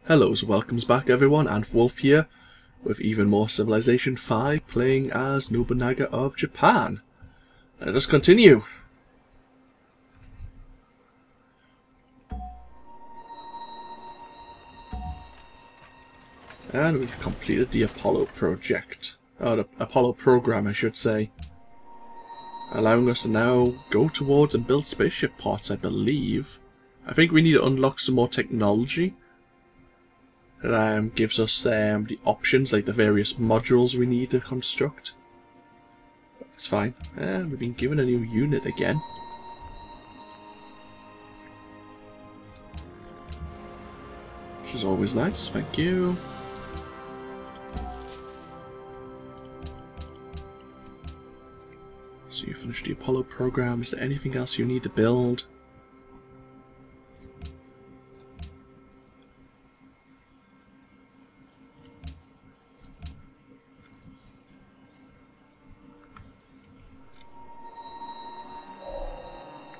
Hello, welcomes back everyone, AnthWolf here, with even more Civilization 5, playing as Nobunaga of Japan. Let us continue. And we've completed the Apollo project. Oh, the Apollo program, I should say. Allowing us to now go towards and build spaceship parts, I believe. I think we need to unlock some more technology. That gives us the options, like the various modules we need to construct. But it's fine. We've been given a new unit again. Which is always nice, thank you. So you finished the Apollo program. Is there anything else you need to build?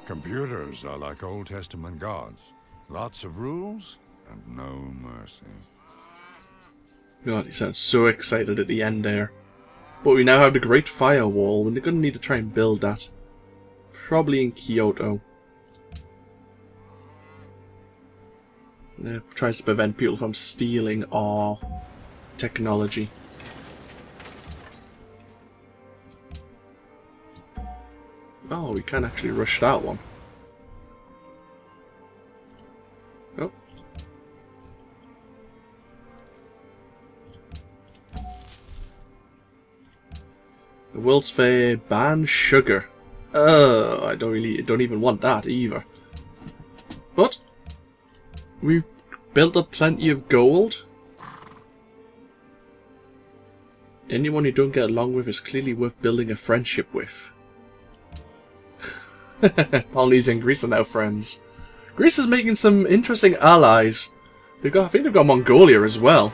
Computers are like Old Testament gods. Lots of rules and no mercy. God, he sounds so excited at the end there. But we now have the Great Firewall, and they're going to need to try and build that. Probably in Kyoto. And it tries to prevent people from stealing our technology. Oh, we can actually rush that one. Oh. The World's Fair ban sugar. I don't even want that either. But we've built up plenty of gold. Anyone you don't get along with is clearly worth building a friendship with. Polynesia and Greece are now friends. Greece is making some interesting allies. I think they've got Mongolia as well.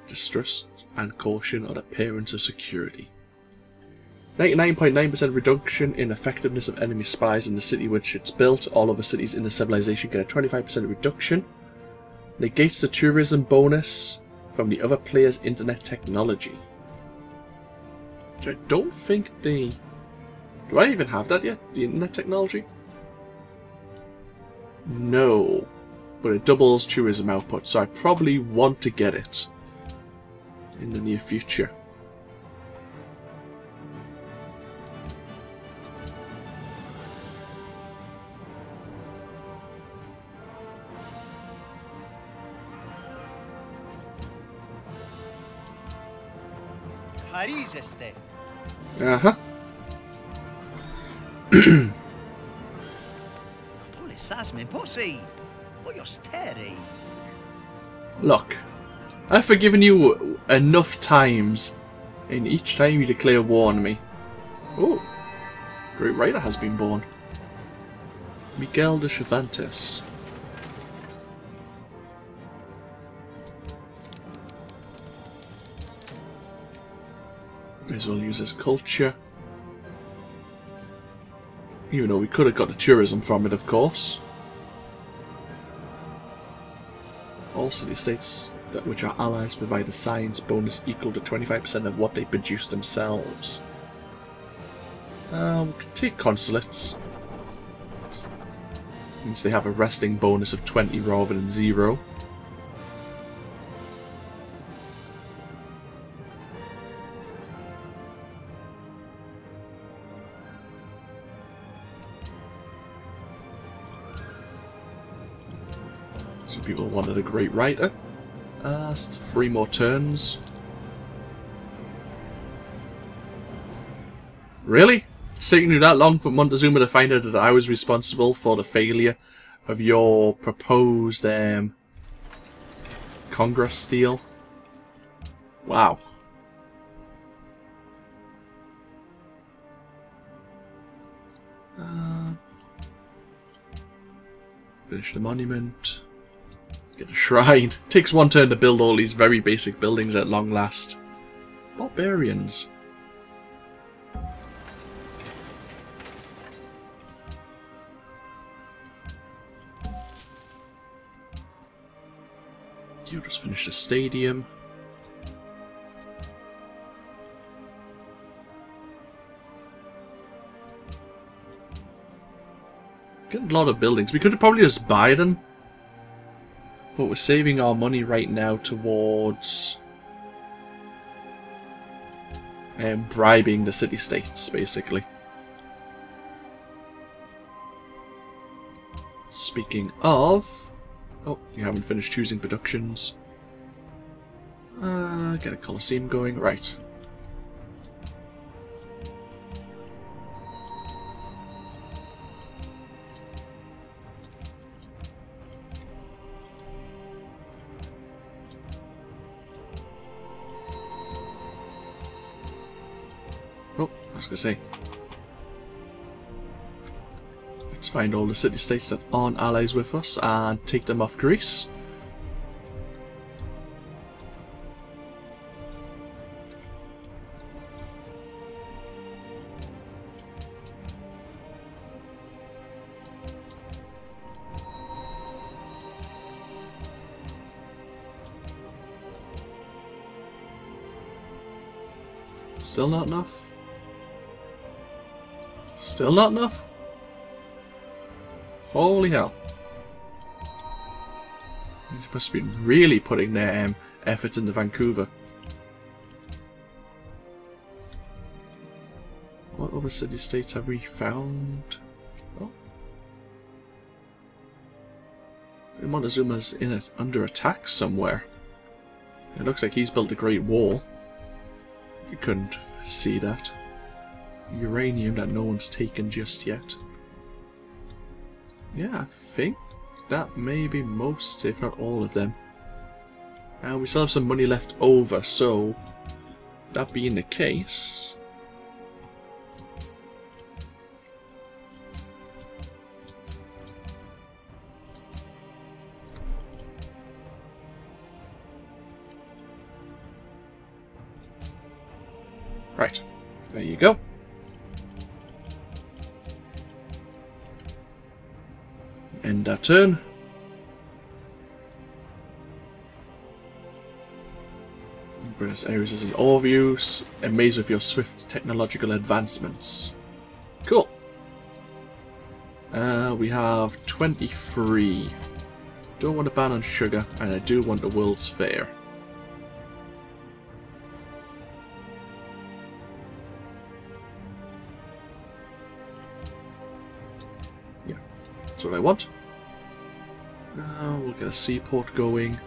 Distrust and caution are the parents of security. 99.9% reduction in effectiveness of enemy spies in the city which it's built. All other cities in the civilization get a 25% reduction. Negates the tourism bonus from the other players' internet technology. Which I don't think they... Do I even have that yet? The internet technology? No. But it doubles tourism output, so I probably want to get it in the near future. Uh-huh. Look, I've forgiven you enough times, and each time you declare war on me. Oh, great writer has been born. Miguel de Cervantes. May as well use his culture. Even though we could have got the tourism from it, of course. All city-states which are allies provide a science bonus equal to 25% of what they produce themselves. We can take consulates. Means they have a resting bonus of 20 rather than 0. Some people wanted a great writer. 3 more turns. Really? It's taking you that long for Montezuma to find out that I was responsible for the failure of your proposed Congress deal? Wow. Finish the monument. Get a shrine. Takes 1 turn to build all these very basic buildings at long last. Barbarians. You just finished the stadium. Getting a lot of buildings. We could probably just buy them. But we're saving our money right now towards bribing the city-states, basically. Speaking of... Oh, you haven't finished choosing productions. Get a Colosseum going. Right. Oh, I was going to say. Let's find all the city-states that aren't allies with us and take them off Greece. Still not enough? Still not enough? Holy hell. They must be really putting their efforts into Vancouver. What other city-states have we found? Oh. Montezuma's in it, under attack somewhere. It looks like he's built a great wall. If you couldn't see that. Uranium that no one's taken just yet. Yeah, I think that may be most, if not all of them. And we still have some money left over, so that being the case... Right, there you go. End that turn. Buenos Aires is an overview. Amazed with your swift technological advancements. Cool. We have 23. Don't want a ban on sugar, and I do want the World's Fair. Yeah, that's what I want. We'll get a seaport going.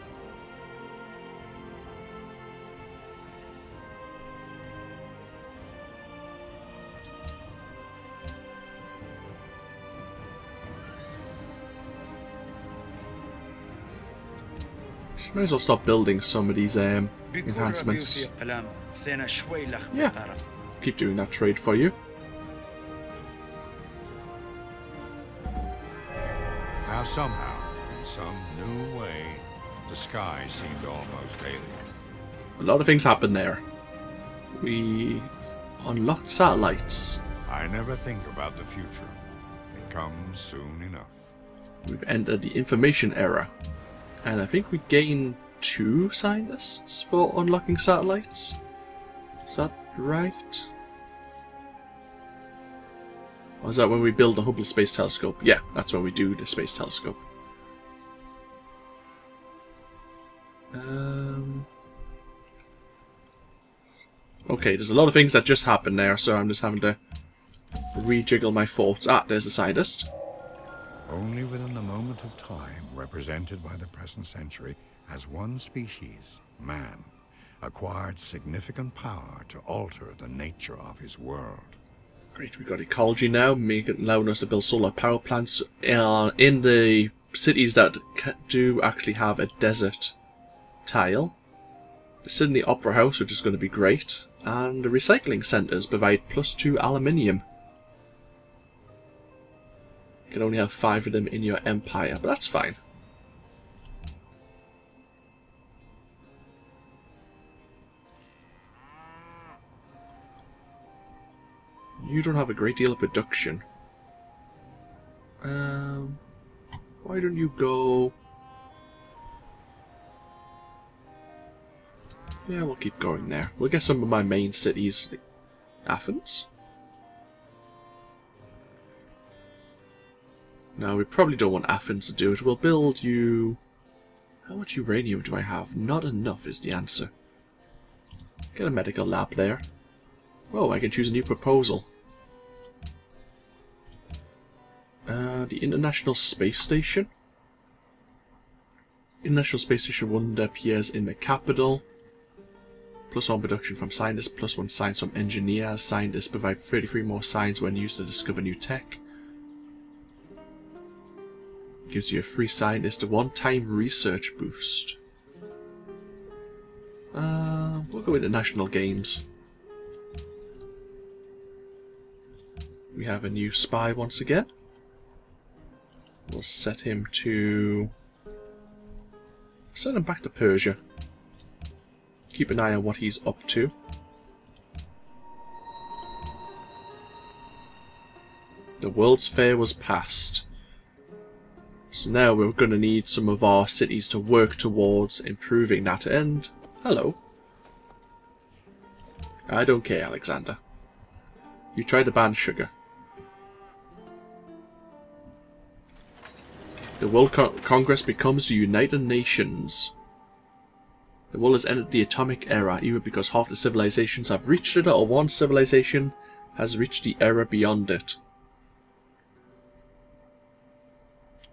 Might as well stop building some of these enhancements. Yeah, keep doing that trade for you. Now somehow, in some new way, the sky seemed almost alien. A lot of things happened there. We unlocked satellites. I never think about the future. It comes soon enough. We've entered the information era. And I think we gain 2 scientists for unlocking satellites. Is that right? Or is that when we build the Hubble Space Telescope? Yeah, that's when we do the Space Telescope. Okay, there's a lot of things that just happened there, so I'm just having to rejiggle my thoughts. Ah, there's the scientist. Only within the moment of time represented by the present century has one species, man, acquired significant power to alter the nature of his world. Great, we've got ecology now, allowing us to build solar power plants in the cities that do actually have a desert tile. The Sydney Opera House, which is going to be great, and the recycling centres provide +2 aluminium. You can only have 5 of them in your empire, but that's fine. You don't have a great deal of production. Why don't you go... Yeah, we'll keep going there. We'll get some of my main cities. Like Athens? No, we probably don't want Athens to do it. We'll build you... How much uranium do I have? Not enough is the answer. Get a medical lab there. Oh, I can choose a new proposal. The International Space Station. International Space Station 1 appears in the capital. +1 production from scientists, +1 science from engineers. Scientists provide 33 more science when used to discover new tech. Gives you a free scientist a one-time research boost. We'll go into National Games. We have a new spy once again. We'll set him to... Send him back to Persia. Keep an eye on what he's up to. The World's Fair was passed. So now we're going to need some of our cities to work towards improving that end. Hello. I don't care, Alexander. You tried to ban sugar. The World Congress becomes the United Nations. The world has entered the atomic era, either because half the civilizations have reached it, or one civilization has reached the era beyond it.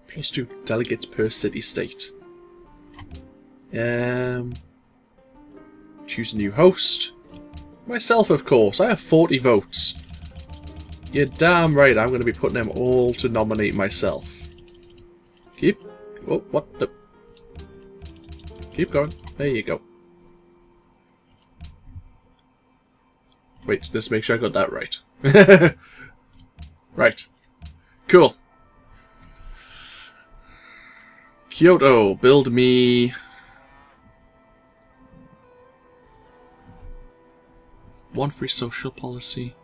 +2 delegates per city-state. Choose a new host. Myself, of course. I have 40 votes. You're damn right I'm going to be putting them all to nominate myself. Keep... Oh, what the... Keep going. There you go. Wait, let's make sure I got that right. Right. Cool. Kyoto, build me... one free social policy.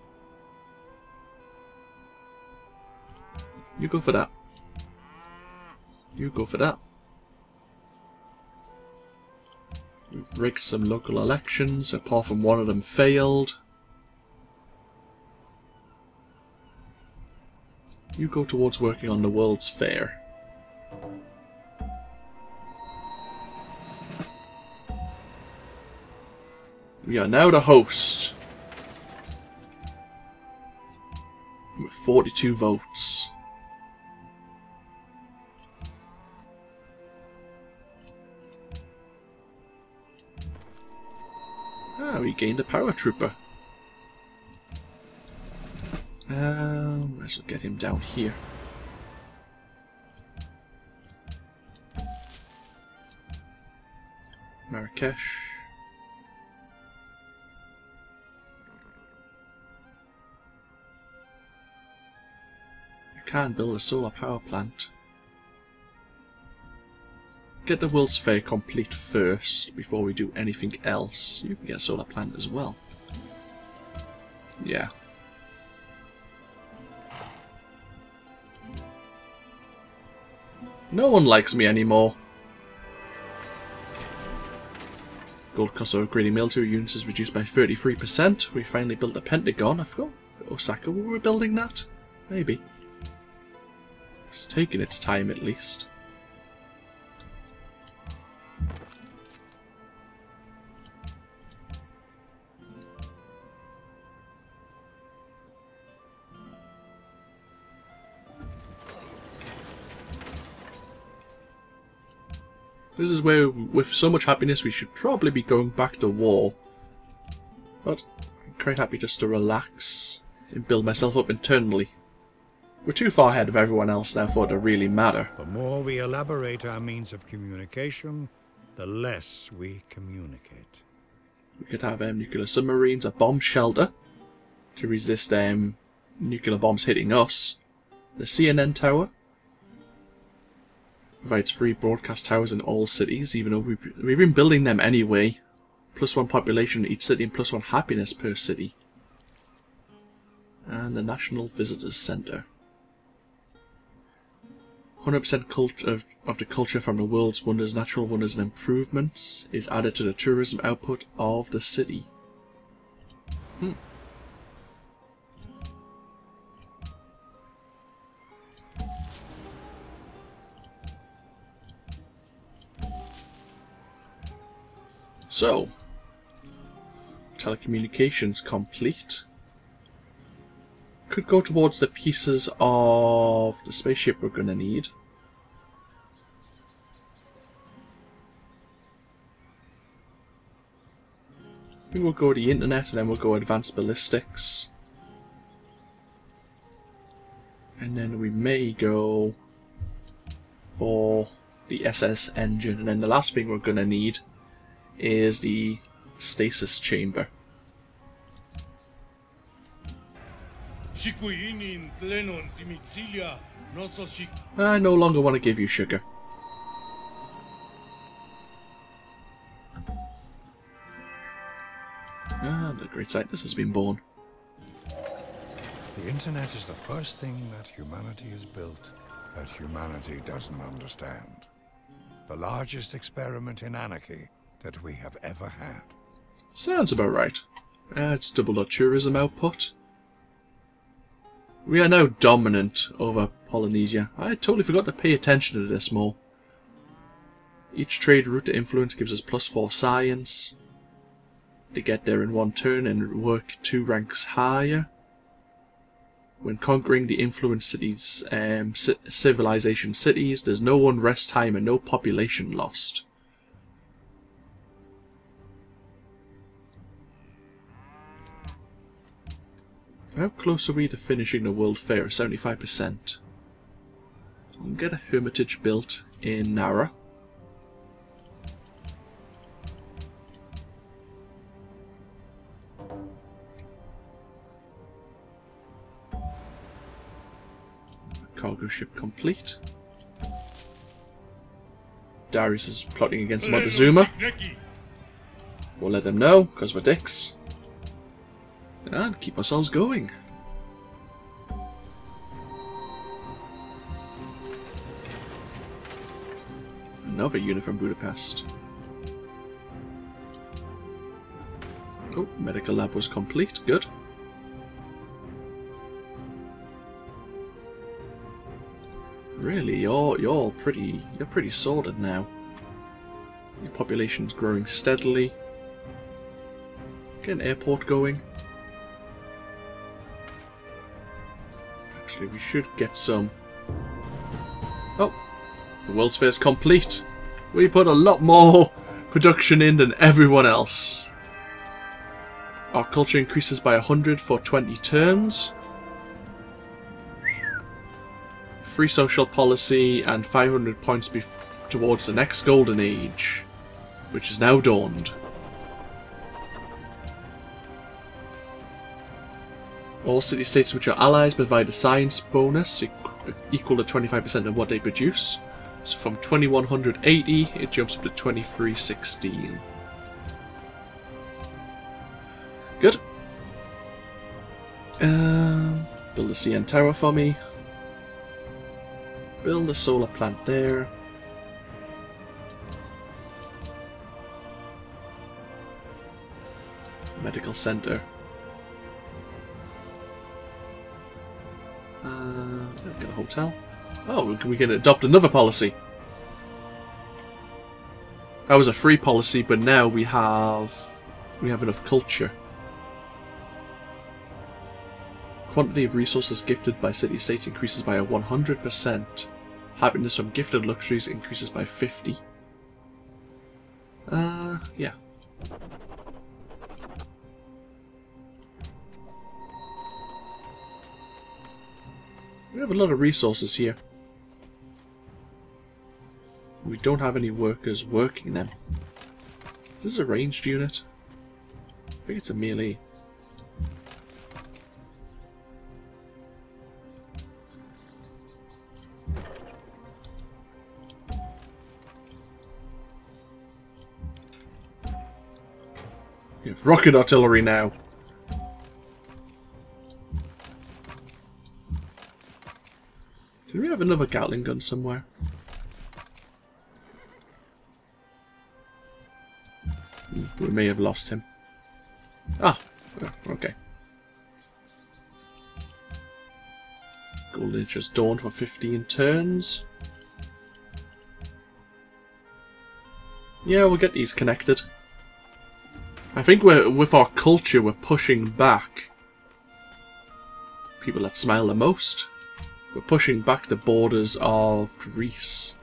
You go for that. You go for that. We've rigged some local elections, apart from one of them failed. You go towards working on the World's Fair. We are now the host. With 42 votes. Ah, we gained a paratrooper. Might as well get him down here. Marrakesh. You can build a solar power plant. Get the World's Fair complete first before we do anything else. You can get a solar plant as well. Yeah. No one likes me anymore. Gold cost of upgrading military units is reduced by 33%. We finally built a Pentagon. I forgot Osaka we were building that. Maybe. It's taking its time at least. This is where, with so much happiness, we should probably be going back to war. But I'm quite happy just to relax and build myself up internally. We're too far ahead of everyone else now for it to really matter. The more we elaborate our means of communication, the less we communicate. We could have nuclear submarines, a bomb shelter to resist nuclear bombs hitting us. The CNN tower provides free broadcast towers in all cities, even though we've been building them anyway. +1 population in each city and +1 happiness per city. And the National Visitors Center. 100% of the culture from the world's wonders, natural wonders and improvements is added to the tourism output of the city. So, telecommunications complete. Could go towards the pieces of the spaceship we're going to need. I think we'll go to the internet and then we'll go advanced ballistics. And then we may go for the SS engine. And then the last thing we're going to need is the stasis chamber. I no longer want to give you sugar. Ah, the great scientist has been born. The internet is the first thing that humanity has built that humanity doesn't understand. The largest experiment in anarchy that we have ever had. Sounds about right. It's doubled our tourism output. We are now dominant over Polynesia. I totally forgot to pay attention to this more. Each trade route to influence gives us +4 science. To get there in one turn and work 2 ranks higher. When conquering the influence cities, civilization cities, there's no unrest time and no population lost. How close are we to finishing the World Fair? 75%. We'll get a hermitage built in Nara. Cargo ship complete. Darius is plotting against Montezuma. We'll let them know, because we're dicks. And keep ourselves going. Another unit from Budapest. Oh, medical lab was complete. Good. Really, you're pretty sorted now. Your population's growing steadily. Get an airport going. Actually, we should get some. Oh, the World's Fair's complete. We put a lot more production in than everyone else. Our culture increases by 100 for 20 turns. Free social policy and 500 points towards the next golden age, which is now dawned. All city-states which are allies provide a science bonus equal to 25% of what they produce. So from 2180 it jumps up to 2316. Good. Build a CN tower for me. Build a solar plant there. Medical center. Get a hotel. Oh, we can adopt another policy. That was a free policy, but now we have enough culture. Quantity of resources gifted by city-states increases by 100%. Happiness from gifted luxuries increases by 50. Yeah. We have a lot of resources here. We don't have any workers working them. Is this a ranged unit? I think it's a melee. We have rocket artillery now. Did we have have another Gatling gun somewhere. We may have lost him. Ah, okay. Golden Age has dawned for 15 turns. Yeah, we'll get these connected. I think with our culture, we're pushing back people that smile the most. We're pushing back the borders of Greece.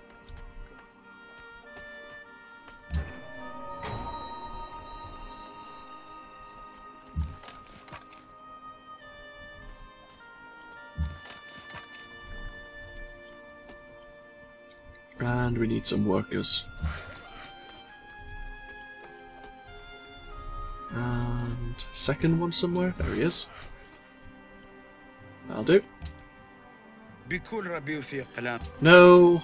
And we need some workers. And second one somewhere. There he is. That'll do. No.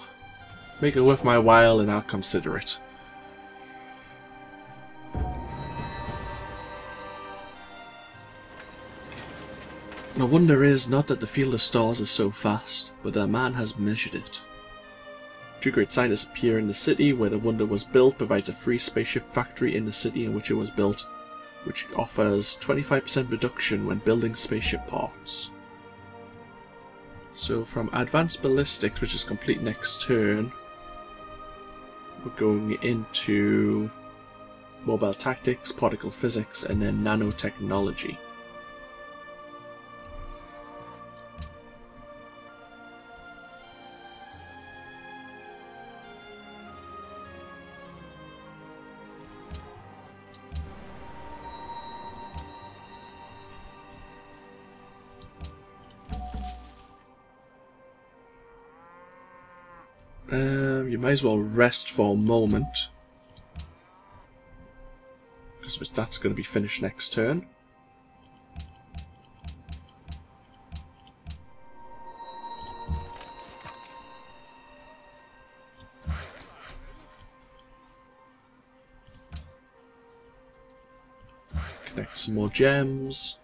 Make it worth my while and I'll consider it. The wonder is not that the field of stars is so fast, but that man has measured it. Two great scientists appear in the city where the wonder was built, provides a free spaceship factory in the city in which it was built, which offers 25% reduction when building spaceship parts. So from advanced ballistics, which is complete next turn, we're going into mobile tactics, particle physics, and then nanotechnology. You might as well rest for a moment, because that's going to be finished next turn. Connect some more gems.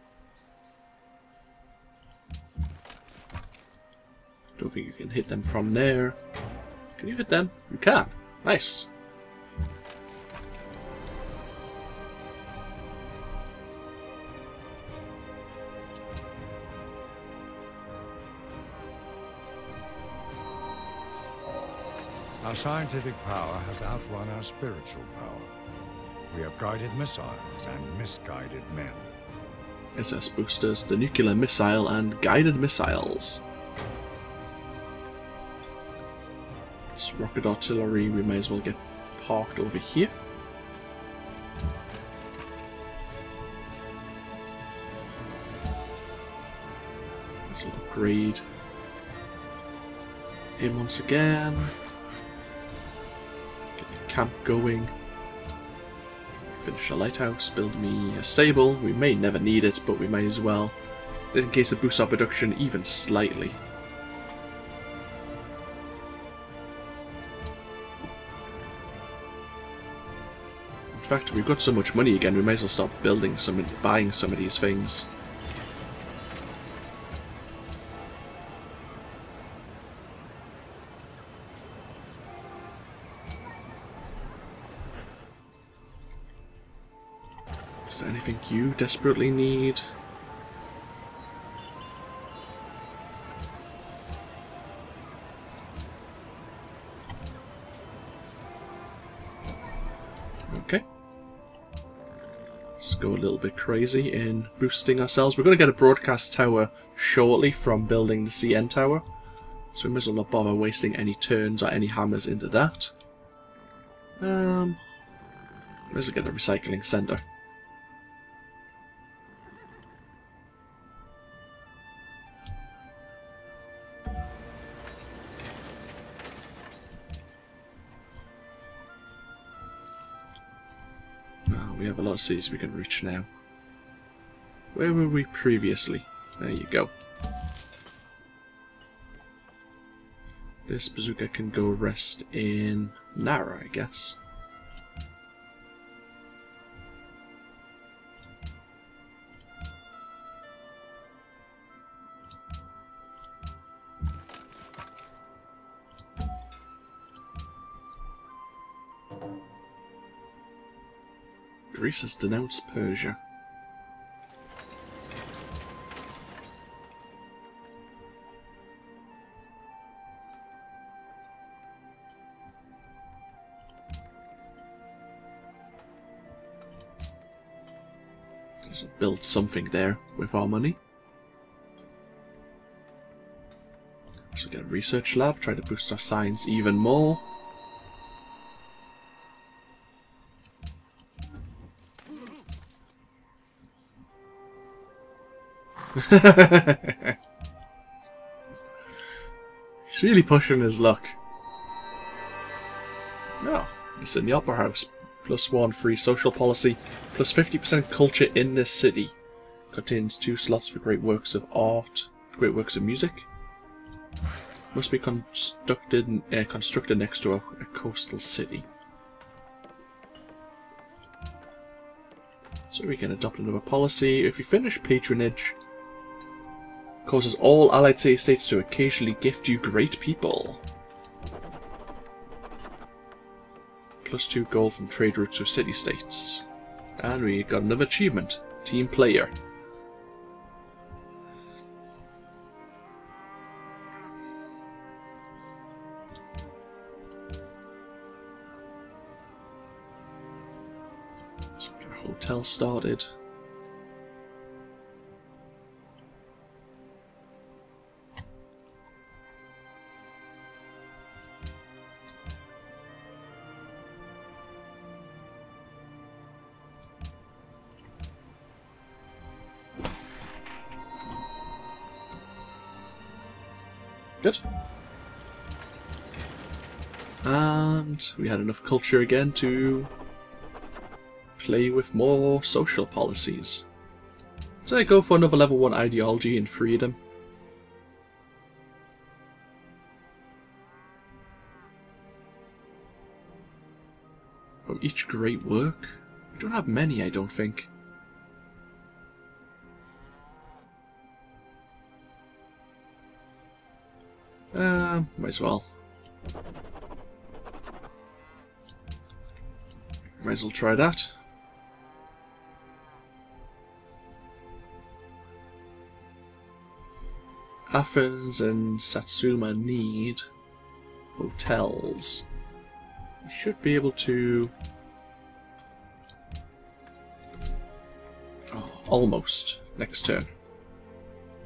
Don't think you can hit them from there. Can you hit them? You can. Nice. Our scientific power has outrun our spiritual power. We have guided missiles and misguided men. SS boosters, the nuclear missile, and guided missiles. This rocket artillery, we may as well get parked over here. This will upgrade him once again. Get the camp going. Finish a lighthouse, build me a stable. We may never need it, but we may as well, just in case it boosts our production even slightly. In fact, we've got so much money again, we may as well start building some and buying some of these things. Is there anything you desperately need? Okay. Let's go a little bit crazy in boosting ourselves. We're going to get a broadcast tower shortly from building the CN tower, so we might as well not bother wasting any turns or any hammers into that. Might as well get a recycling centre. We have a lot of cities we can reach now. Where were we previously? There you go. This bazooka can go rest in Nara, I guess. Greece has denounced Persia. Let's build something there with our money. So get a research lab, try to boost our science even more. He's really pushing his luck. No, it's in the upper house. +1 free social policy, plus 50% culture in this city. Contains 2 slots for great works of art, great works of music. Must be constructed next to a coastal city. So we can adopt another policy. If we finish patronage, causes all allied city-states to occasionally gift you great people. +2 gold from trade routes with city-states. And we got another achievement. Team player. So we get a hotel started. Good. And we had enough culture again to play with more social policies. So I go for another level 1 ideology and freedom. From each great work. We don't have many, I don't think. Might as well. Might as well try that. Athens and Satsuma need hotels. We should be able to... Oh, almost. Next turn.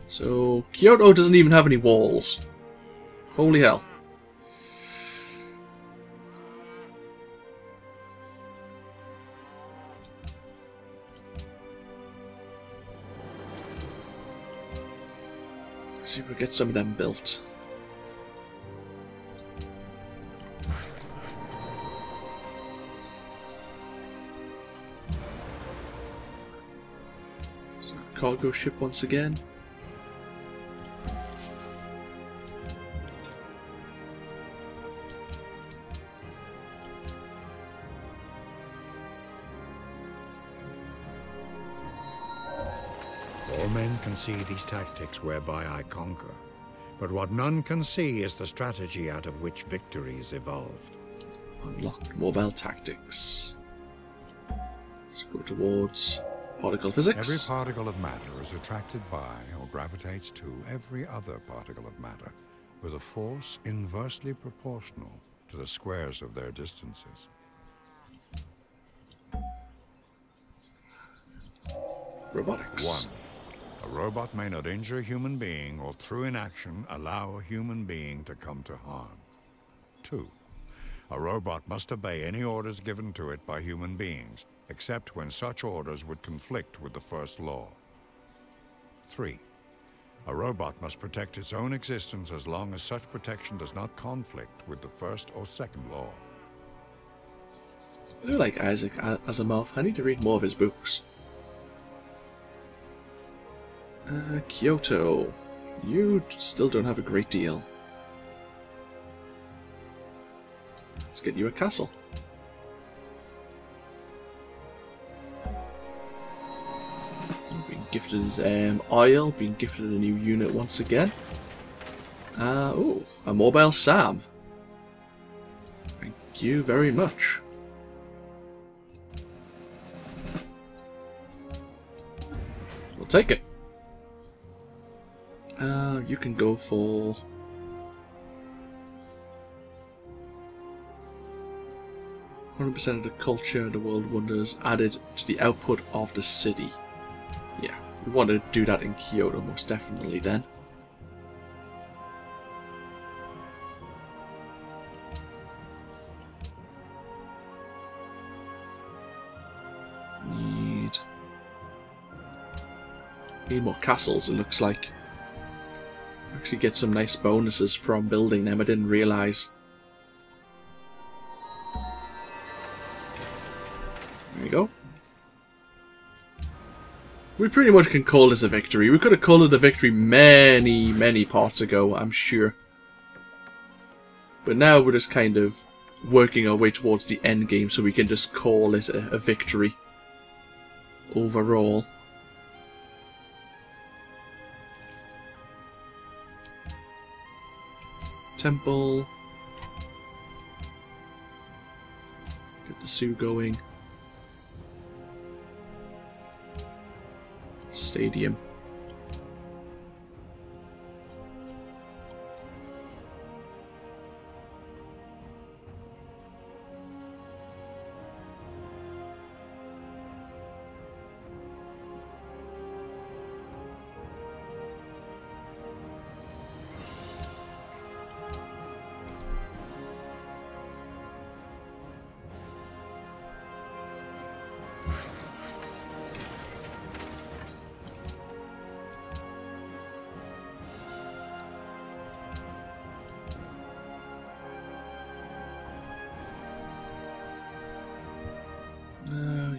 So, Kyoto doesn't even have any walls. Holy hell. Let's see if we get some of them built. So, cargo ship once again. All men can see these tactics whereby I conquer, but what none can see is the strategy out of which victories evolved. Unlocked mobile tactics. Let's go towards particle physics. Every particle of matter is attracted by or gravitates to every other particle of matter with a force inversely proportional to the squares of their distances. Robotics. 1. A robot may not injure a human being or through inaction allow a human being to come to harm. 2. A robot must obey any orders given to it by human beings, except when such orders would conflict with the first law. 3. A robot must protect its own existence as long as such protection does not conflict with the first or second law. I do like Isaac Asimov. I need to read more of his books. Kyoto. You still don't have a great deal. Let's get you a castle. Being gifted oil, being gifted a new unit once again. Oh, a mobile SAM. Thank you very much. We'll take it. You can go for... "100% of the culture, the world wonders, added to the output of the city." Yeah, we want to do that in Kyoto, most definitely then. Need more castles, it looks like. Actually get some nice bonuses from building them, I didn't realise. There we go. We pretty much can call this a victory. We could have called it a victory many parts ago, I'm sure. But now we're just kind of working our way towards the end game, so we can just call it a victory overall. Temple. Get the zoo going. Stadium.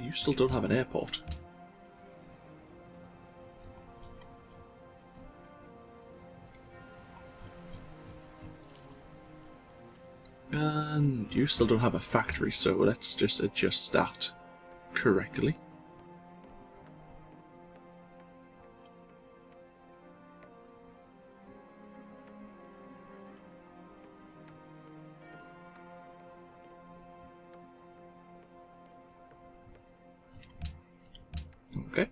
You still don't have an airport. And you still don't have a factory, so let's just adjust that correctly. Okay.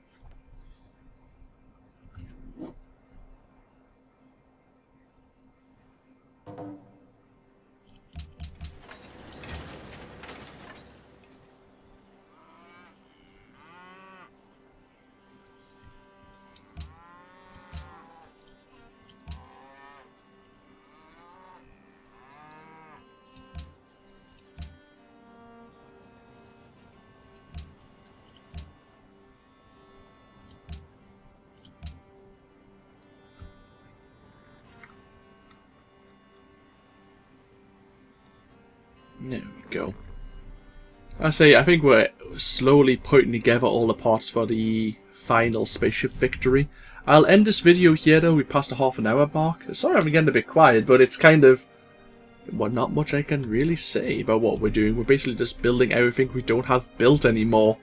There we go. I think we're slowly putting together all the parts for the final spaceship victory. I'll end this video here though, we passed the half-an-hour mark. Sorry I'm getting a bit quiet, but it's kind of... well, not much I can really say about what we're doing. We're basically just building everything we don't have built anymore.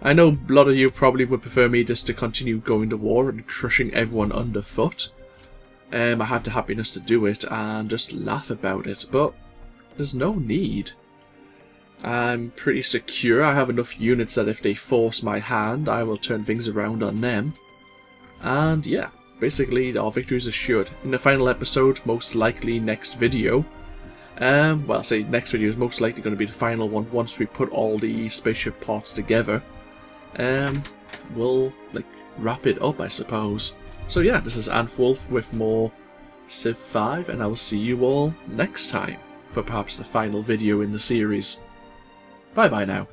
I know a lot of you probably would prefer me just to continue going to war and crushing everyone underfoot. I have the happiness to do it and just laugh about it, but there's no need. I'm pretty secure. I have enough units that if they force my hand, I will turn things around on them. And yeah, basically our victory is assured. In the final episode, most likely next video. Well, I say next video is most likely going to be the final one once we put all the spaceship parts together. We'll like wrap it up, I suppose. So yeah, this is AnthWolf with more Civ 5, and I will see you all next time for perhaps the final video in the series. Bye bye now.